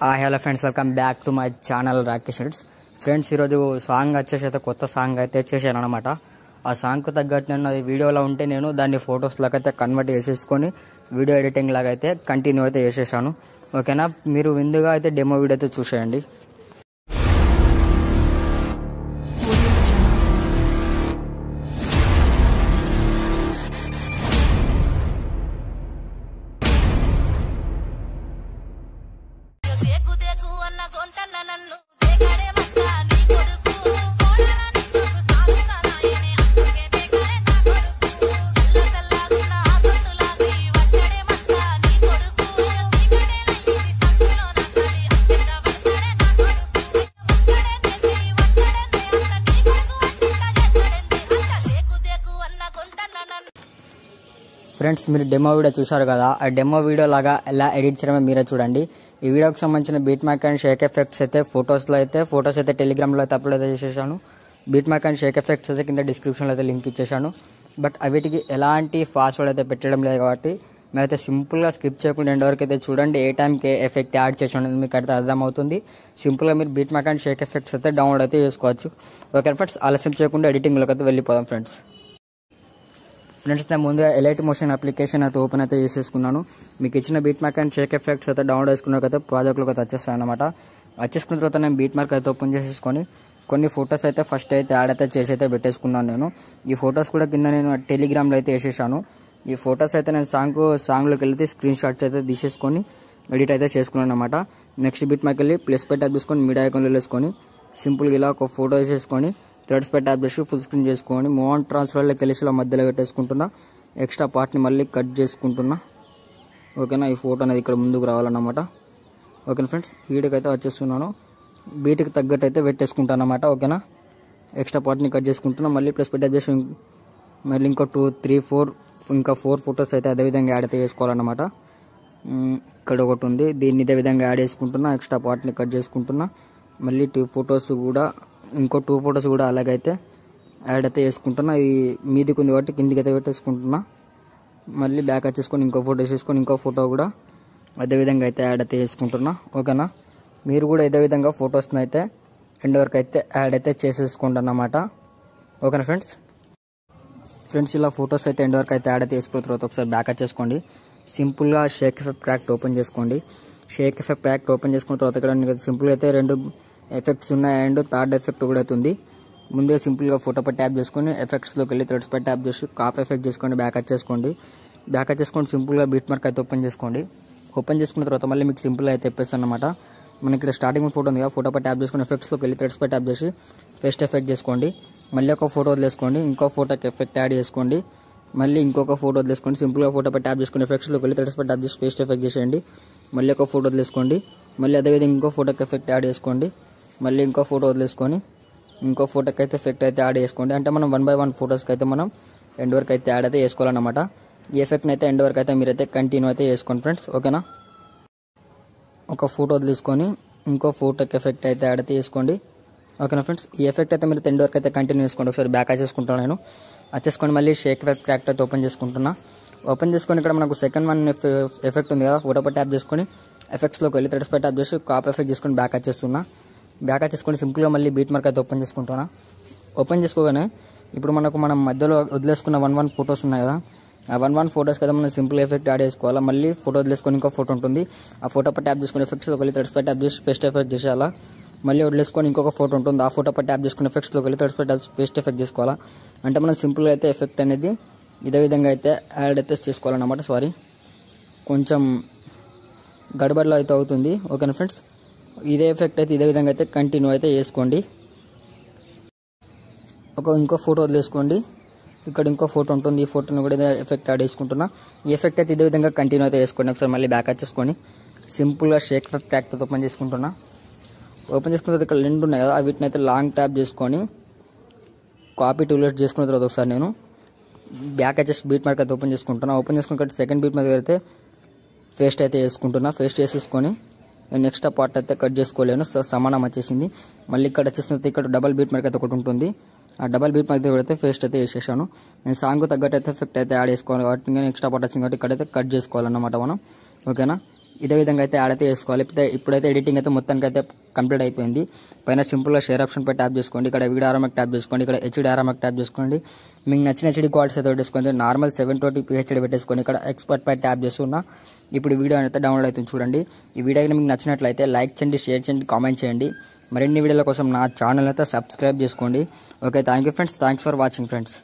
Hello friends, welcome back to my channel Rakesh edits. Friends, ఈరోజు song వచ్చేసి అయితే కొత్త సాంగ్ అయితే చేశాను అనమాట. ఆ సాంగ్కు తగ్గట్టు నేను అది వీడియోలో ఉంటే నేను దాన్ని ఫొటోస్ లాగా అయితే కన్వర్ట్ చేసేసుకొని వీడియో ఎడిటింగ్ లాగా అయితే కంటిన్యూ అయితే చేసేసాను. ఓకేనా, మీరు ముందుగా అయితే డెమో వీడియో అయితే చూసేయండి. ఫ్రెండ్స్, మీరు డెమో వీడియో చూశారు కదా, ఆ డెమో వీడియో లాగా ఎలా ఎడిట్ చేయడమో మీరే చూడండి. ఈ వీడియోకి సంబంధించిన beat mac and shake effects అయితే ఫొటోస్ అయితే టెలిగ్రామ్లో అయితే అప్లోడ్ అయితే చేసేసాను. Beat mac and shake effects అయితే కింద డిస్క్రిప్షన్లో అయితే లింక్ ఇచ్చేసాను. బట్ వీటికి ఎలాంటి పాస్వర్డ్ అయితే పెట్టడం లేదు కాబట్టి మీరైతే సింపుల్గా స్కిప్ చేయకుండా ఎండ్ వరకు అయితే చూడండి. ఏ టైంకి ఏ ఎఫెక్ట్ యాడ్ చేసాను మీకు అయితే అర్థమవుతుంది. సింపుల్గా మీరు beat mac and shake effects అయితే డౌన్లోడ్ అయితే చేసుకోవచ్చు. ఓకే ఫ్రెండ్స్, ఆలస్యం చేయకుండా ఎడిటింగ్లోకి అయితే వెళ్ళిపోదాం. ఫ్రెండ్స్, నేను ముందుగా ఎలైట్ మోషన్ అప్లికేషన్ అయితే ఓపెన్ అయితే చేసేసుకున్నాను. మీకు ఇచ్చిన beat mac and shake effects అయితే డౌన్లోడ్ చేసుకున్నాక అయితే ప్రాజెక్ట్లోకి అయితే వచ్చేస్తాను అనమాట. వచ్చేసుకున్న తర్వాత నేను బీట్ మార్క్ అయితే ఓపెన్ చేసేసుకొని కొన్ని ఫొటోస్ అయితే ఫస్ట్ అయితే యాడ్ అయితే చేసి అయితే పెట్టేసుకున్నాను. నేను ఈ ఫొటోస్ కూడా కింద నేను టెలిగ్రామ్లో అయితే వేసేసాను. ఈ ఫొటోస్ అయితే నేను సాంగ్లోకి వెళ్తే స్క్రీన్ షాట్స్ అయితే తీసేసుకొని ఎడిట్ అయితే చేసుకున్నాను అనమాట. నెక్స్ట్ బీట్ మార్క్ వెళ్ళి ప్లస్ పై ట్యాప్ చేసుకొని మీడియా ఐకాన్లో వేసుకొని సింపుల్గా ఇలా ఒక ఫోటో వేసేసుకొని థ్రెడ్స్ పై ట్యాప్ చేసి ఫుల్ స్క్రీన్ చేసుకొని మూవ్ ఆన్ ట్రాన్స్ఫర్లోకి వెళ్ళి ఇలా మధ్యలో పెట్టేసుకుంటున్నా. ఎక్స్ట్రా పార్ట్ని మళ్ళీ కట్ చేసుకుంటున్నా. ఓకేనా, ఈ ఫోటో అనేది ఇక్కడ ముందుకు రావాలన్నమాట. ఓకేనా ఫ్రెండ్స్, వీడియోకి వచ్చేస్తున్నాను. బీట్కి తగ్గట్టు అయితే పెట్టేసుకుంటాను అనమాట. ఓకేనా, ఎక్స్ట్రా పార్ట్ని కట్ చేసుకుంటున్నా. మళ్ళీ ప్లస్ పై ట్యాప్ చేసి మళ్ళీ ఇంకో 2, 3, 4 ఫొటోస్ అయితే అదేవిధంగా యాడ్ అయితే చేసుకోవాలన్నమాట. ఇక్కడ ఒకటి ఉంది, దీన్ని ఇదే విధంగా యాడ్ చేసుకుంటున్నా. ఎక్స్ట్రా పార్ట్ని కట్ చేసుకుంటున్నా. మళ్ళీ 2 ఫొటోస్ కూడా ఇంకో 2 ఫొటోస్ కూడా అలాగైతే యాడ్ అయితే చేసుకుంటున్నా. ఇది మీదికి ఉంది కాబట్టి కిందికి అయితే పెట్టేసుకుంటున్నా. మళ్ళీ బ్యాక్ వచ్చేసుకొని ఇంకో ఫోటో వేసేసుకొని ఇంకో ఫోటో కూడా అదేవిధంగా అయితే యాడ్ అయితే చేసుకుంటున్నా. ఓకేనా, మీరు కూడా ఇదే విధంగా ఫొటోస్ని అయితే ఎండ్ వరకు అయితే యాడ్ అయితే చేసేసుకోండి అన్నమాట. ఓకేనా ఫ్రెండ్స్, ఇలా ఫొటోస్ అయితే ఎండ్ వరకు అయితే యాడ్ అయితే చేసుకున్న తర్వాత ఒకసారి బ్యాక్ వచ్చేసుకోండి. సింపుల్గా షేక్ ఎఫెక్ట్ ప్యాక్ ఓపెన్ చేసుకోండి. షేక్ ఎఫెక్ట్ ప్యాక్ ఓపెన్ చేసుకున్న తర్వాత ఇక్కడ సింపుల్గా అయితే 2 ఎఫెక్ట్స్ ఉన్నాయి అండ్ థర్డ్ ఎఫెక్ట్ కూడా అవుతుంది. ముందే సింపుల్గా ఫోటో పై ట్యాప్ చేసుకొని ఎఫెక్ట్స్లోకి వెళ్ళి థ్రెడ్స్ పై ట్యాప్ చేసి కాప్ ఎఫెక్ట్ చేసుకోండి. బ్యాక్ వచ్చేసుకోండి. సింపుల్గా బీట్ మార్క్ అయితే ఓపెన్ చేసుకోండి. ఓపెన్ చేసుకున్న తర్వాత మళ్ళీ మీకు సింపుల్గా అయితే తెప్పేస్తాను అనమాట. మనకి ఇక్కడ స్టార్టింగ్ ఫోటో ఉంది కదా, ఫోటో పై ట్యాప్ చేసుకొని ఎఫెక్ట్స్లోకి వెళ్ళి థ్రెడ్స్ పై ట్యాప్ చేసి ఫేస్ట్ ఎఫెక్ట్ చేసుకోండి. మళ్ళీ ఒక ఫోటో వదిలేసుకోండి. ఇంకో ఫోటోకి ఎఫెక్ట్ యాడ్ చేసుకోండి. మళ్ళీ ఇంకొక ఫోటో వదిలేసుకోండి. సింపుల్గా ఫోటో పై ట్యాప్ చేసుకొని ఎఫెక్ట్స్లోకి వెళ్ళి థ్రెడ్స్ పై ట్యాప్ చేసి ఫేస్ట్ ఎఫెక్ట్ చేసేయండి. మళ్ళీ ఒక ఫోటో వదిలేసుకోండి. మళ్ళీ అదేవిధంగా ఇంకో ఫోటోకి ఎఫెక్ట్ యాడ్ చేసుకోండి. మళ్ళీ ఇంకో ఫోటో వదిలేసుకొని ఇంకో ఫోటోకి అయితే ఎఫెక్ట్ అయితే యాడ్ చేసుకోండి. అంటే మనం 1 by 1 ఫొటోస్కి అయితే మనం ఎండ్ వరకు అయితే యాడ్ అయితే చేసుకోవాలన్నమాట. ఈ ఎఫెక్ట్ని అయితే ఎండ్ వరకు అయితే మీరైతే కంటిన్యూ అయితే చేసుకోండి ఫ్రెండ్స్. ఓకేనా, ఒక ఫోటో వదిలేసుకొని ఇంకో ఫోటోకి ఎఫెక్ట్ అయితే యాడ్ అయితే చేసుకోండి. ఓకేనా ఫ్రెండ్స్, ఈ ఎఫెక్ట్ అయితే మీరు ఎండ్ వరకు అయితే కంటిన్యూ చేసుకోండి. ఒకసారి బ్యాక్ వచ్చేసుకుంటాను నేను. వచ్చేసుకొని మళ్ళీ షేక్ ఎఫెక్ట్ ప్యాక్ అయితే ఓపెన్ చేసుకుంటున్నా. ఓపెన్ చేసుకొని ఇక్కడ మనకు సెకండ్ 1 ఎఫెక్ట్ ఉంది కదా, ఫోటో పై ట్యాప్ చేసుకొని ఎఫెక్ట్స్లోకి వెళ్ళి థ్రెడ్స్ పై ట్యాప్ చేసి కాప్ ఎఫెక్ట్ చేసుకొని బ్యాక్ వచ్చేస్తున్నా. బ్యాక్ వచ్చేసుకొని సింపుల్గా మళ్ళీ బీట్ మార్క్ అయితే ఓపెన్ చేసుకుంటున్నా. ఓపెన్ చేసుకోగానే ఇప్పుడు మనం మధ్యలో వదిలేసుకున్న 1 ఫొటోస్ ఉన్నాయి కదా, ఆ 1 ఫొటోస్కి అయితే మనం సింపుల్ ఎఫెక్ట్ యాడ్ చేసుకోవాలి. మళ్ళీ ఫోటో వదిలేసుకొని ఇంకో ఫోటో ఉంటుంది, ఆ ఫోటో పై ట్యాప్ చేసుకుని ఎఫెక్ట్స్లోకి వెళ్ళి థ్రెడ్స్ పై ట్యాప్ చేసి ఫేస్ట్ ఎఫెక్ట్ చేసేయాలా. మళ్ళీ వదిలేసుకొని ఇంకొక ఫోటో ఉంటుంది, ఆ ఫోటో పై ట్యాప్ చేసుకుని ఎఫెక్ట్స్లోకి వెళ్ళి థ్రెడ్స్ పై ట్యాప్ ఫేస్ట్ ఎఫెక్ట్ చేసుకోవాలా. అంటే మనం సింపుల్గా అయితే ఎఫెక్ట్ అనేది ఇదే విధంగా అయితే యాడ్ అయితే చేసుకోవాలన్నమాట. కొంచెం గడబడిలో అయితే అవుతుంది. ఓకేనా ఫ్రెండ్స్, ఇదే ఎఫెక్ట్ అయితే ఇదే విధంగా అయితే కంటిన్యూ అయితే చేసుకోండి. ఇంకో ఫోటో వదిలేసుకోండి. ఇక్కడ ఇంకో ఫోటో ఉంటుంది, ఈ ఫోటోని కూడా ఎఫెక్ట్ యాడ్ చేసుకుంటున్నా. ఈ ఎఫెక్ట్ అయితే ఇదే విధంగా కంటిన్యూ అయితే చేసుకోండి. ఒకసారి మళ్ళీ బ్యాక్ వచ్చేసుకొని సింపుల్గా షేక్ ఎఫెక్ట్ ప్యాక్ ఓపెన్ చేసుకుంటున్నా. ఓపెన్ చేసుకున్న తర్వాత ఇక్కడ 2 ఉన్నాయి కదా, వీటిని అయితే లాంగ్ ట్యాప్ చేసుకొని కాపీ టూలెట్ చేసుకున్న తర్వాత ఒకసారి నేను బ్యాక్ వచ్చేసి బీట్ మార్క్ అయితే ఓపెన్ చేసుకుంటున్నా. ఓపెన్ చేసుకున్న సెకండ్ బీట్ మార్క్ అయితే పేస్ట్ అయితే వేసుకుంటున్నా. పేస్ట్ చేసేసుకొని నేను ఎక్స్ట్రా పార్ట్ అయితే కట్ చేసుకోలేను, సమానం వచ్చేసింది. మళ్ళీ ఇక్కడ వచ్చేసిన ఇక్కడ డబల్ బీట్ మార్క్ అయితే ఒకటి ఉంటుంది, ఆ డబల్ బీట్ మార్క్ అయితే పేస్ట్ అయితే వేసేసాను. నేను సాంగ్ తగ్గట్టు అయితే ఎఫెక్ట్ అయితే యాడ్ చేసుకోవాలి కాబట్టి ఎక్స్ట్రా పార్ట్ వచ్చింది కాబట్టి ఇక్కడైతే కట్ చేసుకోవాలన్నమాట మనం. ఓకేనా, ఇదే విధంగా అయితే యాడ్ అయితే చేసుకోవాలి. ఇప్పుడైతే ఎడిటింగ్ అయితే మొత్తానికి అయితే కంప్లీట్ అయిపోయింది. పైన సింపుల్గా షేర్ ఆప్షన్ పై ట్యాప్ చేసుకోండి. ఇక్కడ వీడియో ఆరామకి ట్యాప్ చేసుకోండి. ఇక్కడ హెచ్డి ఆరామకి ట్యాప్ చేసుకోండి. మీకు నచ్చిన హెచ్డి క్వాలిటీస్ అయితే పెట్టేసుకోండి. నార్మల్ 720p హెచ్డి పెట్టేసుకొని ఇక్కడ ఎక్స్పర్ట్ పై ట్యాప్ చేస్తున్నా. ఇప్పుడు వీడియో అయితే డౌన్లోడ్ అవుతుంది చూడండి. ఈ వీడియో మీకు నచ్చినట్లయితే లైక్ చేయండి, షేర్ చేయండి, కామెంట్ చేయండి. మరిన్ని వీడియోల కోసం నా ఛానల్ అయితే సబ్స్క్రైబ్ చేసుకోండి. Okay, thank you friends. Thanks for watching friends.